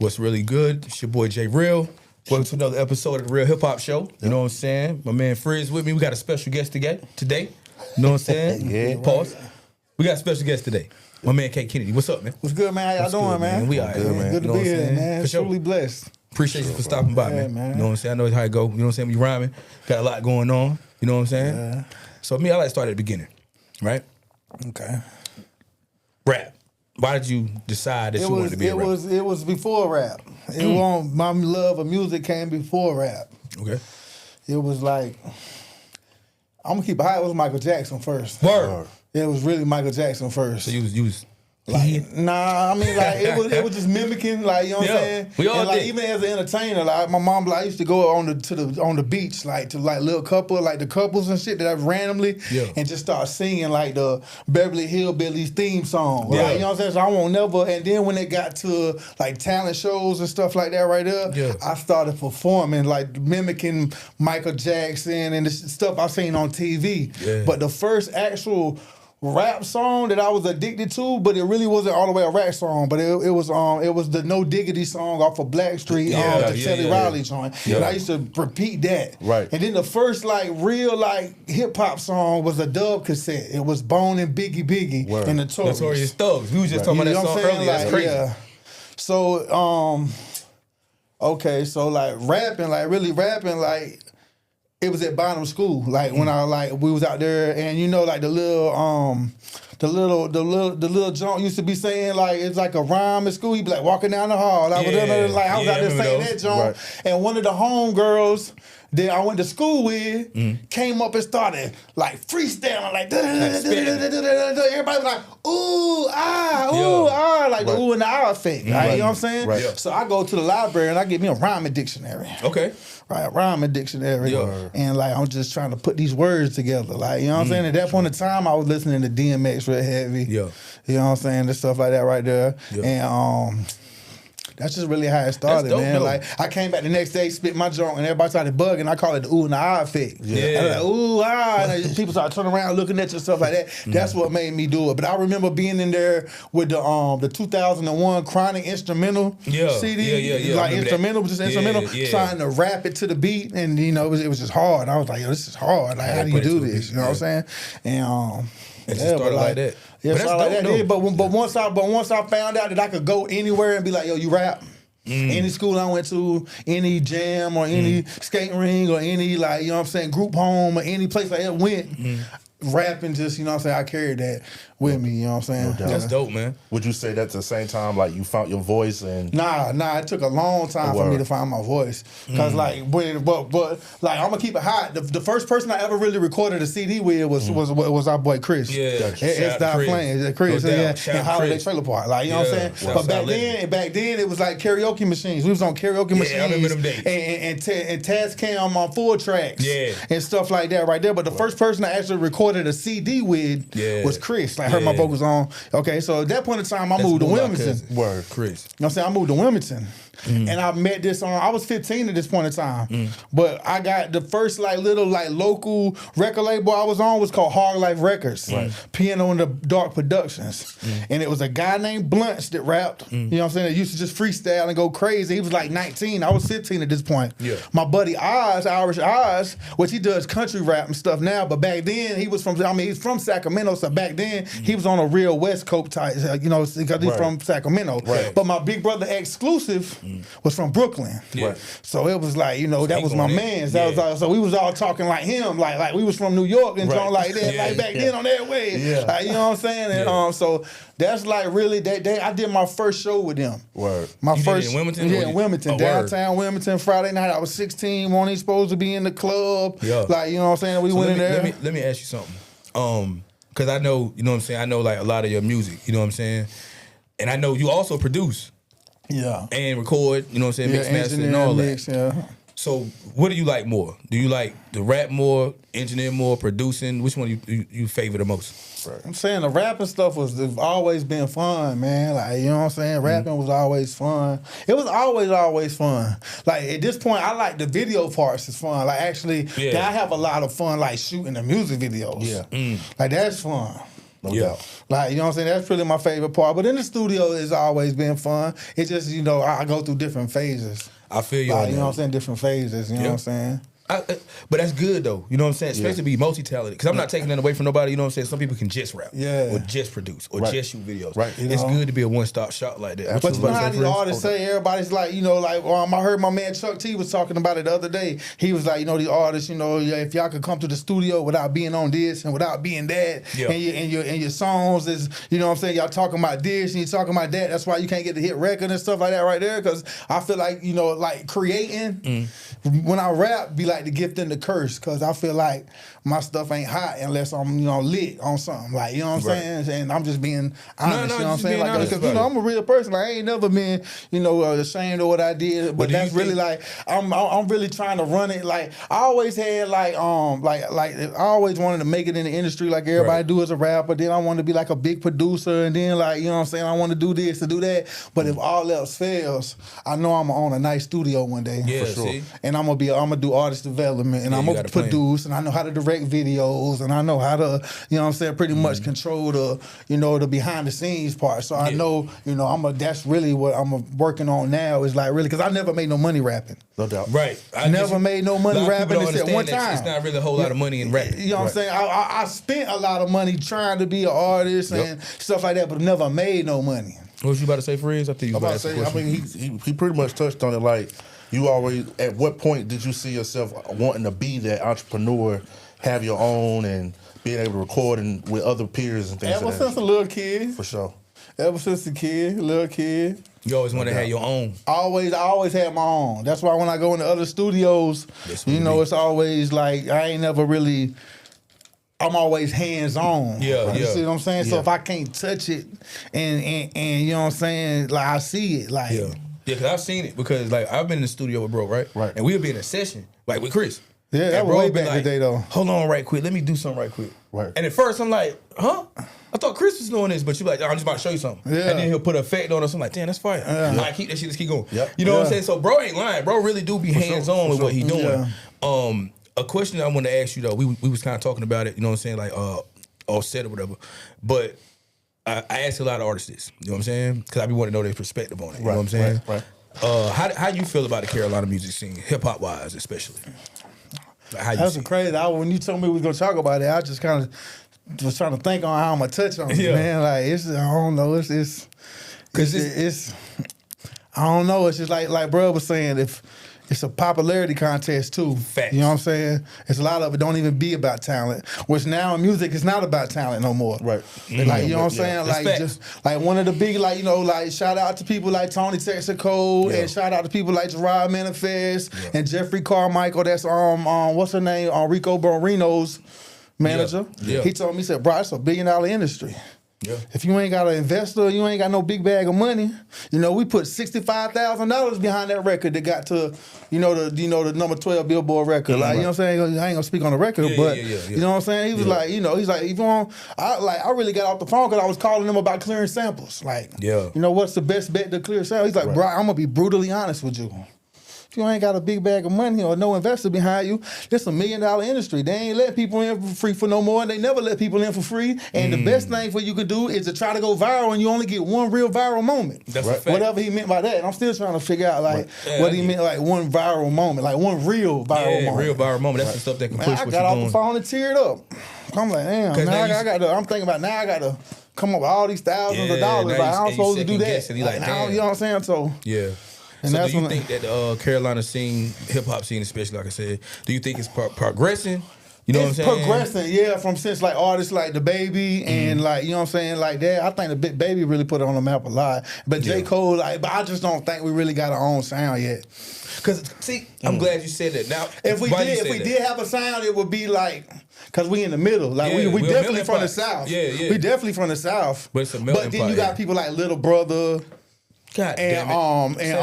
What's really good? It's your boy J Real. Welcome to another episode of the Real Hip Hop Show. You know what I'm saying? My man Frizz with me. We got a special guest today. You know what I'm saying? Yeah. Pause. We got a special guest today. My man K Kennedy. What's up, man? What's good, man? How y'all doing, man? We all right, man. Good to You know be what I'm here, saying? man. For sure. Truly blessed. Appreciate you for stopping by, Yeah, man. man. You know what I'm saying? I know how it go. You know what I'm saying? We rhyming. Got a lot going on. You know what I'm saying? Yeah. So me, I like to start at the beginning, right? Okay. Rap. Why did you decide that you wanted to be a rapper? It was before rap. It was my love of music came before rap. Okay. It was like I'm gonna keep it high. It was Michael Jackson first. Word. It was really Michael Jackson first. So you was Nah, I mean like it was just mimicking, like, you know what I'm saying? We all and like did. even as an entertainer, like my mom, like I used to go on the beach, like to like little couple, like the couples and shit that I randomly and just start singing like the Beverly Hillbillies theme song. Yeah. Like, you know what I'm saying? So I won't never. And then when it got to like talent shows and stuff like that, right there, I started performing, like mimicking Michael Jackson and the stuff I seen on TV. Yeah. But the first actual rap song that I was addicted to, but it really wasn't all the way a rap song, but it was the No Diggity song off of Blackstreet, the Teddy Riley joint. Yeah. And I used to repeat that. Right. And then the first like real like hip hop song was a dub cassette. It was Bone and Biggie Word. and Notorious. Notorious Thugs. We was just talking about You that know song what I'm saying? earlier. That's Like, crazy. yeah. So okay, so like rapping, like really rapping, like it was at Bottom School, like when we was out there, and you know, like the little junk used to be saying like it's like a rhyme at school. He'd be like walking down the hall. I was out there saying that junk, and one of the homegirls that I went to school with came up and started like freestyling, like everybody was like ooh ah, like the ooh and the ah effect. Right? You know what I'm saying? Right. So I go to the library and I get me a rhyming dictionary. Okay. Right, rhyming dictionary, and like I'm just trying to put these words together, like, you know what I'm saying. At that point in time, I was listening to DMX real heavy, you know what I'm saying, and stuff like that right there, and that's just really how it started, dope, man. though. Like I came back the next day, spit my joint, and everybody started bugging. I call it the ooh and the ah effect. Yeah. And like, ooh ah, and people started turning around looking at you and stuff like that. That's what made me do it. But I remember being in there with the 2001 Chronic instrumental CD, like instrumental, just instrumental, trying to rap it to the beat, and you know it was just hard. I was like, yo, this is hard. Like, how do you do this? You know what I'm saying? And it just started like that. Yeah, But that's like dope, that. though. Yeah, but once I found out that I could go anywhere and be like, yo, you rap. Any school I went to, any jam or any skating ring or any, like, you know what I'm saying, group home or any place I ever went, rapping just, you know what I'm saying, I carried that with me, you know what I'm saying? No doubt. That's dope, man. Would you say that at the same time, like you found your voice and? Nah, it took a long time for me to find my voice. Cause like, but like, I'm gonna keep it hot. The first person I ever really recorded a CD with was our boy Chris. Yeah. It's Stop Playing. Chris, No doubt. and Shout out Holiday Chris. Trailer Park. Like, you know what I'm saying? But back then it was like karaoke machines. We was on karaoke machines. I remember them days. And Tascam on full tracks. Yeah. And stuff like that right there. But the first person I actually recorded a CD with was Chris. Like, I heard my vocals on. Okay, so at that point in time, I moved to Wilmington. Word. Chris. You know what I'm saying? I moved to Wilmington. And I met this I was 15 at this point in time. But I got the first like little like local record label I was on was called Hard Life Records. Piano in the Dark Productions. And it was a guy named Blunts that rapped. You know what I'm saying? That used to just freestyle and go crazy. He was like 19. I was 15 at this point. Yeah. My buddy Oz, Irish Oz, which he does country rap and stuff now, but back then he's from Sacramento, so back then he was on a real West Coast type, you know, because he's from Sacramento. But my big brother Exclusive was from Brooklyn. So it was like, you know, that was my man. So we was all talking like him, like we was from New York and something like that, like back then on that way. Like, you know what I'm saying? And so that's like really I did my first show with them. Word. My You first did it in Wilmington? Yeah, in Wilmington, downtown Wilmington, Friday night. I was 16, wasn't supposed to be in the club. Like, you know what I'm saying? We went in there. Let me ask you something. Because I know, you know what I'm saying, I know like a lot of your music, you know what I'm saying? And I know you also produce. Yeah. And record, you know what I'm saying, mix, master, and all that. So what do you like more? Do you like the rap more, engineer more, producing? Which one you favor the most? I'm saying the rapping stuff was always been fun, man. Like, you know what I'm saying? Rapping was always fun. It was always fun. Like, at this point, I like the video parts is fun. Like, actually, I have a lot of fun, like, shooting the music videos. Like, that's fun. No doubt. Like, you know what I'm saying? That's really my favorite part. But in the studio, it's always been fun. It's just, you know, I go through different phases. I feel you like, on you know that. what I'm saying? Different phases, you know what I'm saying? But that's good though, you know what I'm saying? Especially to be multi-talented. Because I'm not taking that away from nobody, you know what I'm saying? Some people can just rap, or just produce, or just shoot videos. Right. It's good to be a one-stop shop like that. But you know how these artists say, everybody's like, you know, like I heard my man Chuck T was talking about it the other day. He was like, you know, these artists, you know, if y'all could come to the studio without being on this and without being that, and your songs is, you know what I'm saying? Y'all talking about this and you talking about that. That's why you can't get the hit record and stuff like that right there. Because I feel like, you know, like creating when I rap be like the gift and the curse. Because I feel like my stuff ain't hot unless I'm, you know, lit on something. Like, you know what I'm saying? And I'm just being honest, you know what I'm saying? Like, because, you know, I'm a real person. Like, I ain't never been, you know, ashamed of what I did. But that's really like, I'm really trying to run it. Like, I always had like I always wanted to make it in the industry like everybody do as a rapper. Then I wanted to be like a big producer. And then like, you know what I'm saying? I want to do this, to do that. But if all else fails, I know I'm going to own a nice studio one day. Yeah, for sure. See? And I'm going to do artist development. And I'm going to produce. And I know how to direct videos. And I know how to, you know what I'm saying, pretty much control the, you know, the behind the scenes part. So I know, you know, that's really what I'm working on now is like really, because I never made no money rapping. No doubt. Right. I never made no money rapping except one time. It's not really a whole lot of money in rapping. You know what I'm saying? I spent a lot of money trying to be an artist and stuff like that, but never made no money. What was you about to say, Freeze? I think you about to say. I mean, he pretty much touched on it. Like, you always, at what point did you see yourself wanting to be that entrepreneur, have your own, and being able to record and with other peers and things? Ever since a little kid. For sure. Ever since a little kid. You always want to have your own. I always had my own. That's why when I go into other studios, you know, it's always like I ain't never really. I'm always hands on. Yeah. You see what I'm saying? So if I can't touch it, and you know what I'm saying, like I see it, like because I've seen it because like I've been in the studio with bro, right? And we'll be in a session like with Chris. Yeah, that was way back in the day though. Hold on, right quick. Let me do something right quick. Right. And at first I'm like, huh? I thought Chris was doing this, but you like, I'm just about to show you something. Yeah. And then he'll put an effect on us. I'm like, damn, that's fire. Yeah. All right, keep that shit. Let's keep going. Yep. You know what I'm saying? So bro ain't lying. Bro really do be hands on with what he doing. Yeah. A question I want to ask you though. We was kind of talking about it. You know what I'm saying? Like offset or whatever. But I ask a lot of artists this. You know what I'm saying? Because I be wanting to know their perspective on it. You know what I'm saying? Right. How you feel about the Carolina music scene, hip hop wise, especially? Like, that's crazy. When you told me we was gonna talk about it, I just kind of was trying to think on how I'm gonna touch on it, man. Like I don't know. It's I don't know. It's just like bro was saying, if it's a popularity contest too. Facts. You know what I'm saying? It's a lot of it don't even be about talent. Which now in music it's not about talent no more. Right. Like, you know what I'm saying? Like just like one of the big, like, you know, like shout out to people like Tony Texaco and shout out to people like Gerard Manifest and Jeffrey Carmichael. That's what's her name? Rico Borino's manager. He told me, he said, bro, it's $1 billion industry. Yeah. If you ain't got an investor, you ain't got no big bag of money. You know, we put $65,000 behind that record that got to, the number 12 Billboard record. Like, you know what I'm saying? I ain't gonna speak on the record, but you know what I'm saying? He was like, he's like, if you want, I really got off the phone because I was calling him about clearing samples. Like, you know, what's the best bet to clear samples? He's like, bro, I'm gonna be brutally honest with you. If you ain't got a big bag of money or no investor behind you, this $1 million industry. They ain't let people in for free for no more. They never let people in for free. And the best thing for you could do is to try to go viral, and you only get one real viral moment. That's a fact. Whatever he meant by that. And I'm still trying to figure out what he meant, like one viral moment, like one real viral moment. Real viral moment. That's the stuff that can push what you're doing. I got off the phone and teared up. I'm like, damn. Now I'm thinking about now I got to come up with all these thousands of dollars. Like, I'm supposed to do that. You know what I'm saying? So And so do you think that the Carolina scene, hip-hop scene especially, like I said, do you think it's progressing? You know what I'm saying? It's progressing, from since like artists like The Baby and like, you know what I'm saying, like that. I think the Big Baby really put it on the map a lot. But J. Cole, but I just don't think we really got our own sound yet. Because, see, I'm glad you said that. Now, if we did have a sound, it would be like, because we in the middle. Like, we definitely from the South. We definitely from the South. But it's a melting pot. But then you got people like Little Brother. God damn it.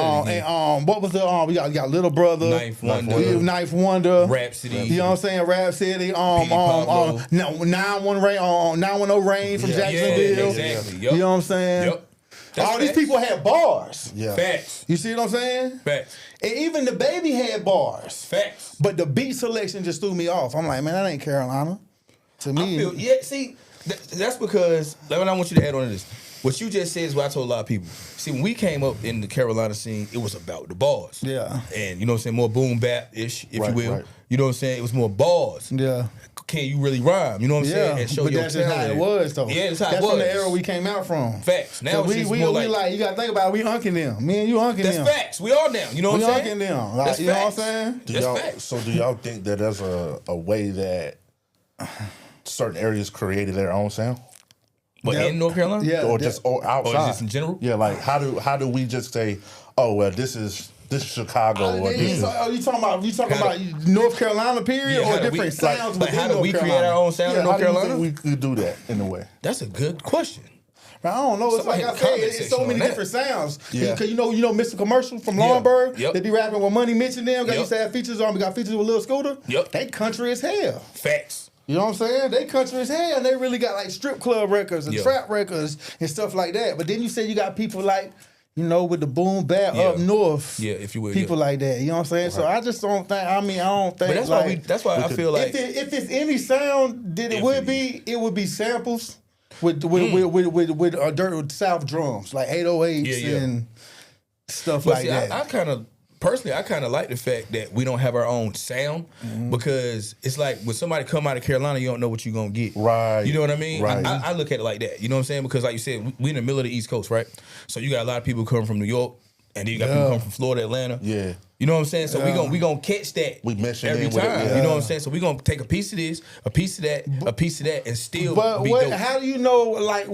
What was the we got Little Brother, Knife Wonder, Rhapsody. You know what I'm saying? Rhapsody. 910 Rain from Jacksonville. Exactly. You know what I'm saying? All these people had bars. Facts. You see what I'm saying? Facts. And even The Baby had bars. Facts. But the beat selection just threw me off. I'm like, man, that ain't Carolina. To me, That's because, like, I want you to add on to this. What you just said is what I told a lot of people. See, when we came up in the Carolina scene, it was about the bars. Yeah. And, you know what I'm saying, more boom bap-ish, if you will. Right. You know what I'm saying? It was more bars. Yeah. Can you really rhyme? You know what I'm saying? And show but your that's just how talent. it was, though. Yeah, that's how it was. That's from the era we came out from. Facts. Now it's just we more like, you got to think about it, we unking them. Me and you unking them. That's facts. We all down. You know what I'm saying? We unking them. Like, That's you know facts. what I'm saying? That's facts. So do y'all think that there's a way that certain areas created their own sound? But in North Carolina? Yeah. Or just outside? Or just in general? Yeah, like how do we just say, oh well, this is Chicago or this is You talking about North Carolina period Yeah, or different sounds like within how do North we create Carolina? our own sound in how North do you Carolina? think we could do that in a way? That's a good question. I don't know. It's Somebody like I in the said, comment it's so section many on different sounds. Yeah. Because you know Mr. Commercial from Longburg, Yep. they be rapping with Money Mitch and them. Got Yep. used to have features on. We got features with Lil Scooter. Yep. They country as hell. Facts. You know what I'm saying? They country as hell, and they really got like strip club records and Yeah. trap records and stuff like that. But then you say you got people like, with the boom bap Yeah. up north. Yeah, if you will. People yeah. like that. You know what I'm saying? So I just don't think. I don't think. But that's like, why I feel like if it's any sound that it would be samples with dirt South drums like 808s Yeah. and stuff But like see, that. I kind of personally, I kind of like the fact that we don't have our own sound because it's like when somebody come out of Carolina, you don't know what you're gonna get. Right. You know what I mean? Right. I look at it like that. You know what I'm saying? Because like you said, we in the middle of the East Coast, right? So you got a lot of people coming from New York, and then you got people coming from Florida, Atlanta. Yeah. You know what I'm saying? So we gonna catch that We mesh it every in with time. it, yeah. You know what I'm saying? So we gonna take a piece of this, a piece of that, a piece of that, and still But be dope. how do you know? Like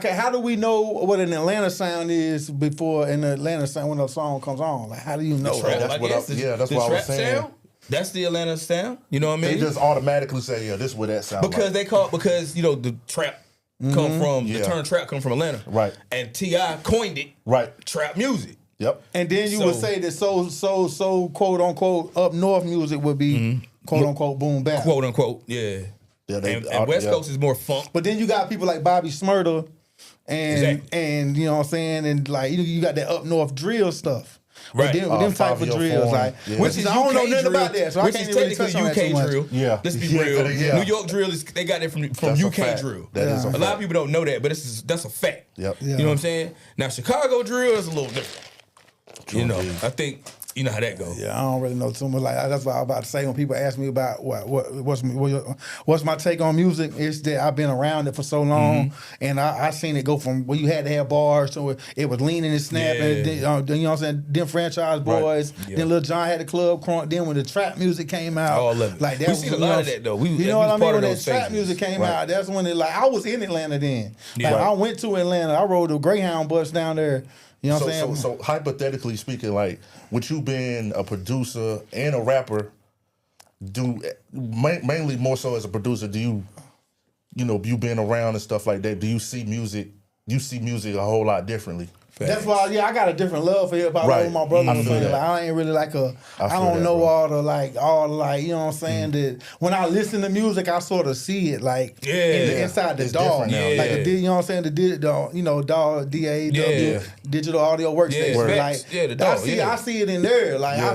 how do we know what an Atlanta sound is before an Atlanta sound when a song comes on? Like how do you know? Trap, That's I what guess. that's the what I was trap saying. sound. That's the Atlanta sound. You know what I mean? They just automatically say, yeah, this is what that sounds Because like. the trap come from the Yeah. term trap come from Atlanta, Right. And T.I. coined it, Right. trap music. Yep. And then you would say that so quote unquote up north music would be quote unquote boom bap. Quote unquote, yeah. Yeah, And West Coast is more funk. But then you got people like Bobby Smurda and Exactly. and you know what I'm saying, and like you got that up north drill stuff. Right. With them type of 5-year drills, form. like Yeah. which is I don't know nothing about that, so I which can't is even really technically touch on that too UK much. drill. Yeah. Let's be Yeah, real. yeah. New York drill they got it from That's a UK fact. drill. That is a A lot fact. of people don't know that, but that's a fact. Yep. Yeah. You know what I'm saying? Now Chicago drill is a little different. You know, indeed. I think you know how that goes. Yeah, I don't really know too much. Like that's what I was about to say when people ask me about what's my take on music. It's that I've been around it for so long, and I seen it go from where you had to have bars, so it was leaning and snapping. Yeah. Then, you know what I'm saying? Then Franchise Boys. Yeah. Then Lil Jon had the club crunk. Then when the trap music came out, All of it. like that We was, seen a you lot know, of that, though. You We know what I was mean? part When of that those trap phases. music came Right. out, that's when it like I was in Atlanta then. Yeah. Like, I went to Atlanta. I rode the Greyhound bus down there. You know what I'm saying? So hypothetically speaking, like with you being a producer and a rapper, mainly more so as a producer, do you being around and stuff like that, do you see music a whole lot differently? That's why, I got a different love for hip hop. Right. Like what my brother I was feel saying. that. Like, I ain't really like I feel don't that, know bro. all the you know what I'm saying? That when I listen to music, I sort of see it like inside the It's DAW. different now. Like Yeah. you know what I'm saying? The DAW, DAW, Yeah. digital audio workstation. Yeah, Like facts. Yeah, the DAW, I see it in there. Like Yeah.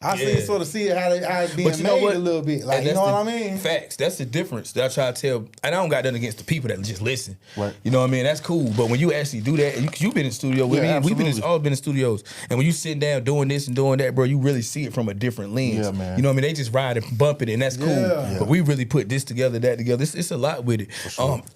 I sort of see it how it's being But you know made what? a little bit. Like And you that's know what the I mean? Facts. That's the difference that I try to tell. And I don't got nothing against the people that just listen. Right. You know what I mean? That's cool. But when you actually do that, and you've been in studio with Yeah, me, absolutely. all been in studios. And when you sit down doing this and doing that, bro, you really see it from a different lens. Yeah, man. You know what I mean? They just ride and bump it, and that's cool. Yeah. But we really put this together, that together. It's a lot with it.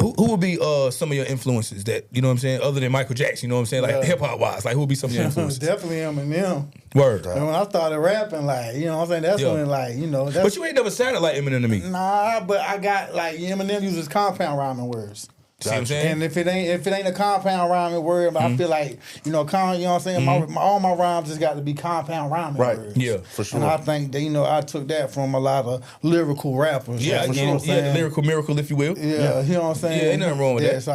Who would be some of your influences that, you know what I'm saying, other than Michael Jackson, you know what I'm saying? Like hip hop wise. Like who would be some of your influences? Definitely Eminem. Word. And when I started rapping, like, you know what I'm saying? That's Yeah. when, like, you know. That's, But you ain't never sounded like Eminem to me. Nah, but I got like Eminem uses compound rhyming words. See what I'm saying? And if it ain't a compound rhyming word, but I feel like, you know what I'm saying? All my rhymes just got to be compound rhyming Right. words. Yeah. For sure. And I think that, I took that from a lot of lyrical rappers. Yeah, like, I you know get what it. I'm Yeah, saying? lyrical miracle, if you will. Yeah, you know what I'm saying? Yeah, ain't nothing wrong with that. So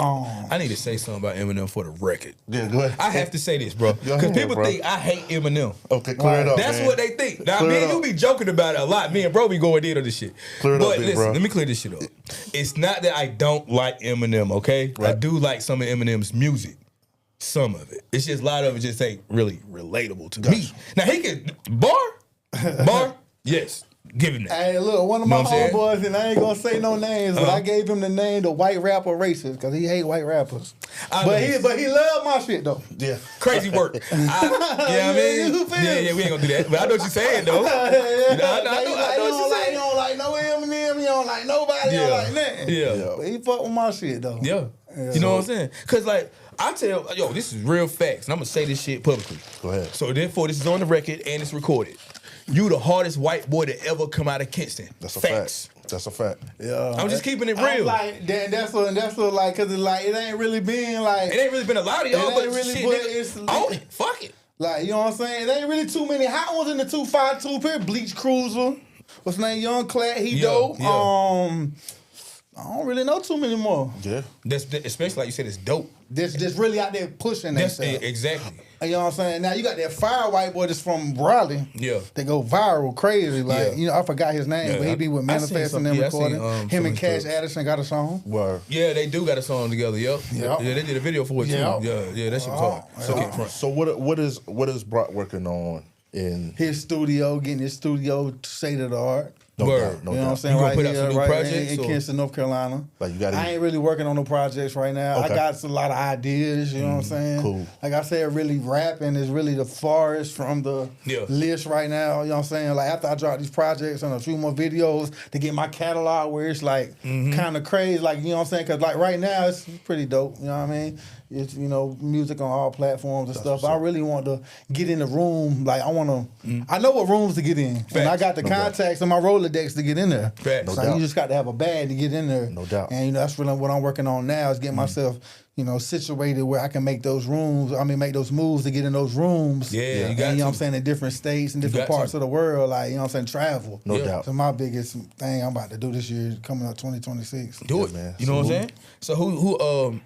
I need to say something about Eminem for the record. Yeah, go ahead. I have to say this, bro. Go Because ahead, people bro. think I hate Eminem. Okay, clear it up. That's man. what they think. Now, Clear me it and you up. be joking about it a lot. Me and bro be going in on this shit. Clear it but up, big listen, bro. let me clear this shit up. It's not that I don't like Eminem, okay? I Right. do like some of Eminem's music. Some of it. It's just a lot of it just ain't really relatable to me. Gotcha. Now, he can... Bar? Yes. give him that. Hey, look, one of my homeboys, and I ain't gonna say no names, but I gave him the name the white rapper racist because he hate white rappers. But he love my shit though. Yeah, crazy work. You know what I mean? Yeah, we ain't gonna do that. But I know what you're saying though. I know what you're saying. You don't like no Eminem, you don't like nobody, you don't like nothing. Yeah, but he fuck with my shit though. Yeah. You know what I'm saying? Cause like I tell, this is real facts, and I'm gonna say this shit publicly. Go ahead. So therefore, this is on the record and it's recorded. You the hardest white boy to ever come out of Kinston. That's a fact. That's a fact. Yeah. I'm just keeping it real. I'm like, that's what like, cause it's like, it ain't really been like. It ain't really been a lot of y'all, but really, shit, it's own it. Fuck it. Like, you know what I'm saying? It ain't really too many hot ones in the 252 period. Bleach Cruiser. What's his name? Young Clad. He dope. Yeah. I don't really know too many more. Yeah. That's especially like you said, it's dope. This really out there pushing that. Exactly. You know what I'm saying? Now you got that fire white boy that's from Raleigh. Yeah. They go viral crazy. Like, I forgot his name, but he be with Manifest and them recording. Him and Cash Addison got a song. Word. Yeah, they do got a song together, Yeah, they did a video for it too. Yeah, that shit was hard. So what is Brock working on in his studio, getting his studio state of the art. No doubt. You know what I'm saying? You right put here, out some new right projects, in Kinston, North Carolina. Like you got. I ain't really working on no projects right now. Okay. I got a lot of ideas. You know what I'm saying? Cool. Like I said, really rapping is really the farthest from the list right now. You know what I'm saying? Like after I drop these projects and a few more videos to get my catalog where it's like kind of crazy. Like, you know what I'm saying? Because like right now it's pretty dope. You know what I mean? It's, music on all platforms and stuff. But I really want to get in the room. Like I want to. I know what rooms to get in, and I got the contacts in my Rolodex to get in there. No so doubt. you just got to have a bag to get in there. No doubt. And that's really what I'm working on now is getting myself, situated where I can make those rooms. I mean, make those moves to get in those rooms. Yeah, you got and, you know what I'm saying, in different states and different parts of the world. Like, you know what I'm saying, travel. No doubt. So my biggest thing I'm about to do this year, coming up 2026. Do it, man. You know what I'm saying? So who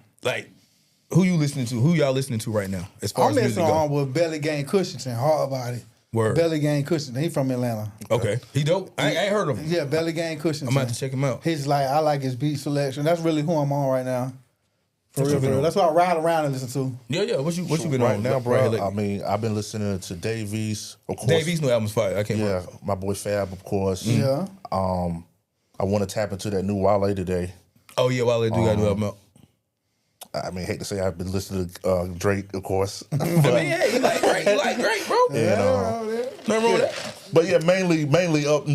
you listening to? Who y'all listening to right now? As far I'm as music messing go? on with Belly Gang Cushington, hard body. Word. Belly Gang Cushington. He from Atlanta. Okay. He dope. I ain't heard of him. Yeah, Belly Gang Cushington. I'm about to check him out. I like his beat selection. That's really who I'm on right now. For real. That's what I ride around and listen to. Yeah. What you been right on now, bro? Right here, I mean, I've been listening to Dave East, of course. Dave East's new album's fire. I can't remember. My boy Fab, of course. Yeah. I want to tap into that new Wale today. Oh yeah, Wale do got a new album out. I mean, hate to say I've been listening to Drake, of course. I mean, yeah, you like Drake, bro. Nothing wrong with that. But yeah, mainly up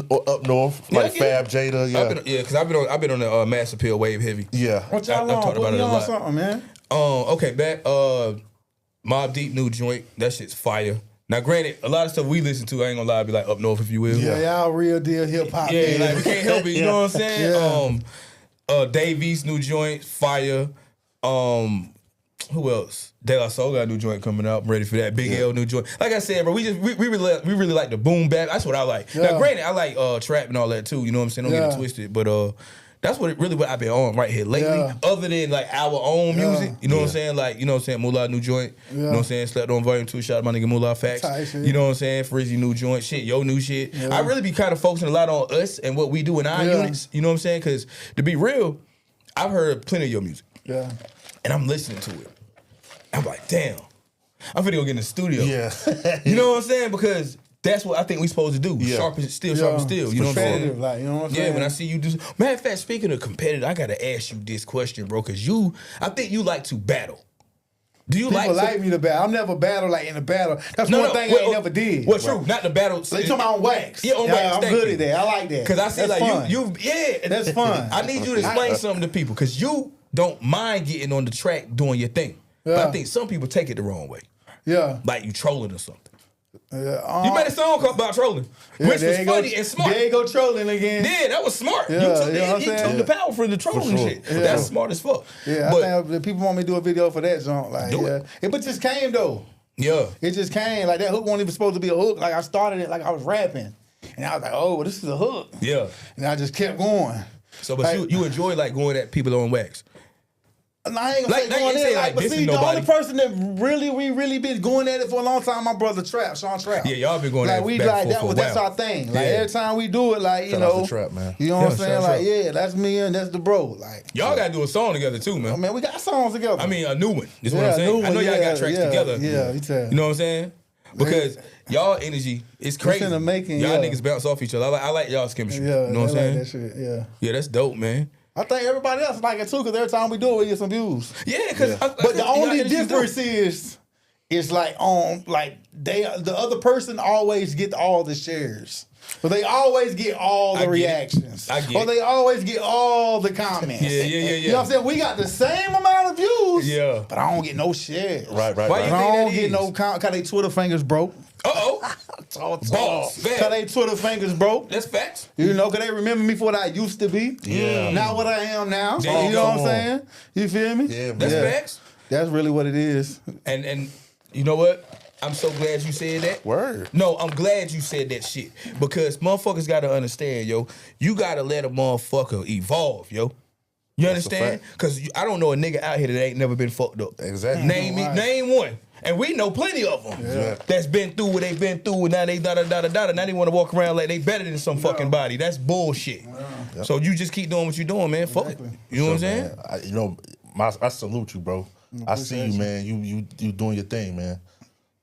north, like Fab, Jada. Yeah, because I've been on the Mass Appeal wave heavy. Yeah. What y'all I've talked about it a lot. Something, man. Okay, back Mobb Deep new joint. That shit's fire. Now, granted, a lot of stuff we listen to, I ain't gonna lie, be like up north, if you will. Yeah, y'all real deal hip hop. Yeah, like we can't help it. You know what I'm saying? Yeah. Dave East new joint, fire. Who else? De La Soul got a new joint coming out. I'm ready for that. Big L new joint. Like I said, bro, we really like the boom bap. That's what I like. Yeah. Now, granted, I like trap and all that too. You know what I'm saying? Don't get it twisted, but that's what I've been on right here lately. Yeah. Other than like our own music, you know what I'm saying? Like, you know what I'm saying? Moolah new joint. You know what I'm saying? Slept on Volume 2. Shout out my nigga Moolah Facts. You know what I'm saying? Frizzy new joint. Shit, yo new shit. Yeah. I really be kind of focusing a lot on us and what we do in our units. You know what I'm saying? Because to be real, I've heard plenty of your music. Yeah. And I'm listening to it. I'm like, damn. I'm finna go get in the studio. Yeah. You know what I'm saying? Because that's what I think we supposed to do. Yeah. Sharp as steel. You know what I'm saying? Like, you know what I'm saying? Yeah, when I see you do. Matter of fact, speaking of competitive, I gotta ask you this question, bro, because I think you like to battle. Do you People like me to battle. I'm never battle like in a battle. That's one thing I ain't never did. Well, true. Not the battle. So you talking about on wax? Yeah, on wax. I'm good at that. I like that. Because I see that's like fun. That's fun. I need you to explain something to people because you don't mind getting on the track doing your thing. Yeah. But I think some people take it the wrong way. Yeah. Like you trolling or something. Yeah, you made a song about trolling, which was funny and smart. There you go trolling again. Yeah, that was smart. Yeah, you took the power for the trolling shit. Yeah. That's smart as fuck. Yeah, but, I think people want me to do a video for that song. Like, it just came though. Yeah. It just came. Like that hook wasn't even supposed to be a hook. Like I started it like I was rapping. And I was like, oh, well, this is a hook. Yeah. And I just kept going. So, but you enjoy like going at people on wax. I ain't gonna say going in, like, but see, the only person that we really been going at it for a long time, my brother Sean Trap. Yeah, y'all been going like at we it like that. That's our thing. Like every time we do it, like Shout out to Trap, man. You know what I'm saying? Like that's me and that's the bro. Like y'all gotta do a song together too, man. I mean, we got songs together. I mean, a new one. Is what I'm saying. I know y'all got tracks together. Yeah, you know what I'm saying. Because y'all energy is crazy. in the making, y'all niggas bounce off each other. I like y'all's chemistry. Yeah, you know what I'm saying? That shit, yeah. Yeah, that's dope, man. I think everybody else like it too, because every time we do it, we get some views. Yeah, because But the only difference is like the other person always get all the shares. But they always get all the reactions. Or they always get all the comments. Yeah. You know what I'm saying? We got the same amount of views. Yeah. But I don't get no shares. Right. Why you think I don't that get is? no comment because they Twitter fingers broke. Balls. Because they Twitter fingers broke. That's facts. You know, because they remember me for what I used to be. Yeah. Not what I am now. There You you know go. what I'm saying? You feel me? Yeah, That's facts. That's really what it is. And you know what? I'm so glad you said that. Word. No, I'm glad you said that shit. Because motherfuckers gotta understand, yo. You gotta let a motherfucker evolve, yo. You understand? Because I don't know a nigga out here that ain't never been fucked up. Exactly. Name one. And we know plenty of them that's been through what they've been through, and now they da-da-da-da-da. Now they want to walk around like they better than some fucking body. That's bullshit. Yeah. So you just keep doing what you're doing, man. Fuck it. You know what I'm saying? I salute you, bro. I see you, man. You doing your thing, man.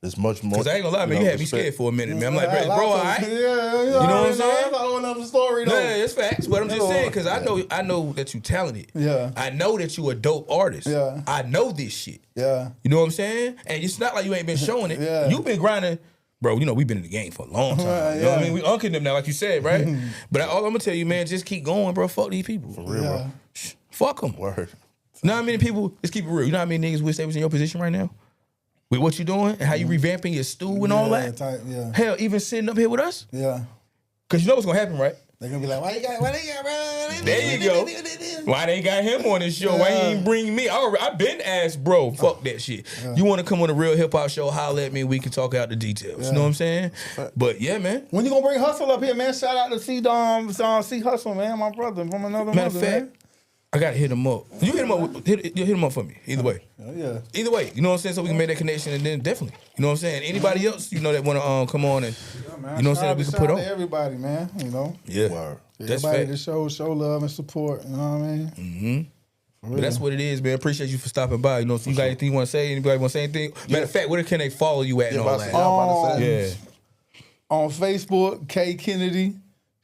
It's much more. Because I ain't gonna lie, man, you had me scared for a minute, man. I'm like, bro, all right. Yeah, you know what I'm saying? That's a whole other story, though. Yeah, it's facts. But I'm just saying, because I know that you talented. Yeah. I know that you a dope artist. Yeah. I know this shit. Yeah. You know what I'm saying? And it's not like you ain't been showing it. Yeah. You've been grinding. Bro, you know, we've been in the game for a long time. Right, You know what I mean? We unking them now, like you said, right? But all I'm going to tell you, man, just keep going, bro. Fuck these people. For real, bro. Fuck them. Word. You know how many people, let's keep it real. You know how many niggas wish they was in your position right now? With what you doing and how you revamping your stew and all that? Hell, even sitting up here with us? Yeah. Because you know what's going to happen, right? They're going to be like, why they got, bro? There you go. Why they got him on this show? Why he ain't bring me? I've been asked, bro. Fuck that shit. You want to come on a real hip hop show? Holler at me. We can talk out the details. You know what I'm saying? But yeah, man. When you gonna bring Hustle up here, man? Shout out to C Hustle, man. My brother from another Matter of mother, fact, man. I gotta hit him up. You hit him up. You hit him up for me. Either way. Yeah. Either way. You know what I'm saying? So we can make that connection, and then definitely. You know what I'm saying? Anybody else that wanna come on and you know what I'm saying, that we can put on. Everybody, man. You know. Yeah. Word. That's everybody fact. to show love and support. You know what I mean? Mm-hmm. But that's what it is, man. Appreciate you for stopping by. You know, if you got anything you want to say, anybody want to say anything? Matter of fact, where can they follow you at and all that? Yeah. On Facebook, K Kennedy,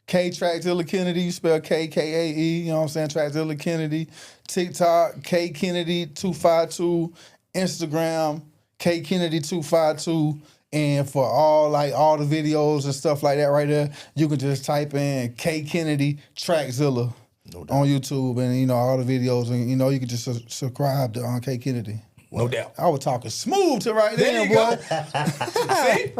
K Trackzilla Kennedy. You spell K-K-A-E. You know what I'm saying? Trackzilla Kennedy. TikTok, K Kennedy 252. Instagram, K Kennedy 252. And for all the videos and stuff like that right there, you can just type in K Kennedy Trackzilla on YouTube, and all the videos, and you can just subscribe to K Kennedy. No doubt. I was talking smooth to right there, boy. See?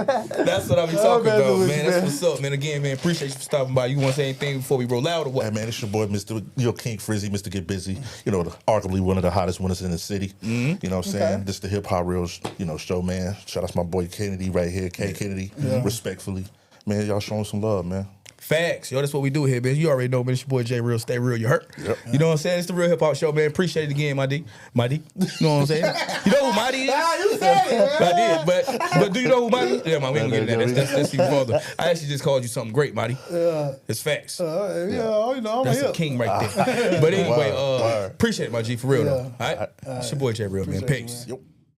That's what I be talking about, man. That's what's up, man. Again, man, appreciate you for stopping by. You want to say anything before we roll out or what? Hey, man, it's your boy, Mr. King Frizzy, Mr. Get Busy. Arguably one of the hottest winners in the city. You know what I'm saying? This the Hip Hop Real, show, man. Shout out to my boy Kennedy right here, K Kennedy, respectfully. Man, y'all showing some love, man. Facts. Yo, that's what we do here, man. You already know, man. It's your boy J Real. Stay real. You hurt? Yep. You know what I'm saying? It's the Real Hip Hop Show, man. Appreciate it again, my D. My D. You know what I'm saying? You know who my D is? Nah, you said it, man. I did. But do you know who my D is? Yeah, man, we ain't gonna get into that. That's even further. I actually just called you something great, Marty. It's facts. I'm That's here. a king right there. But anyway, appreciate it, my G, for real, though. All right? It's your boy J Real, man. Peace. You, man.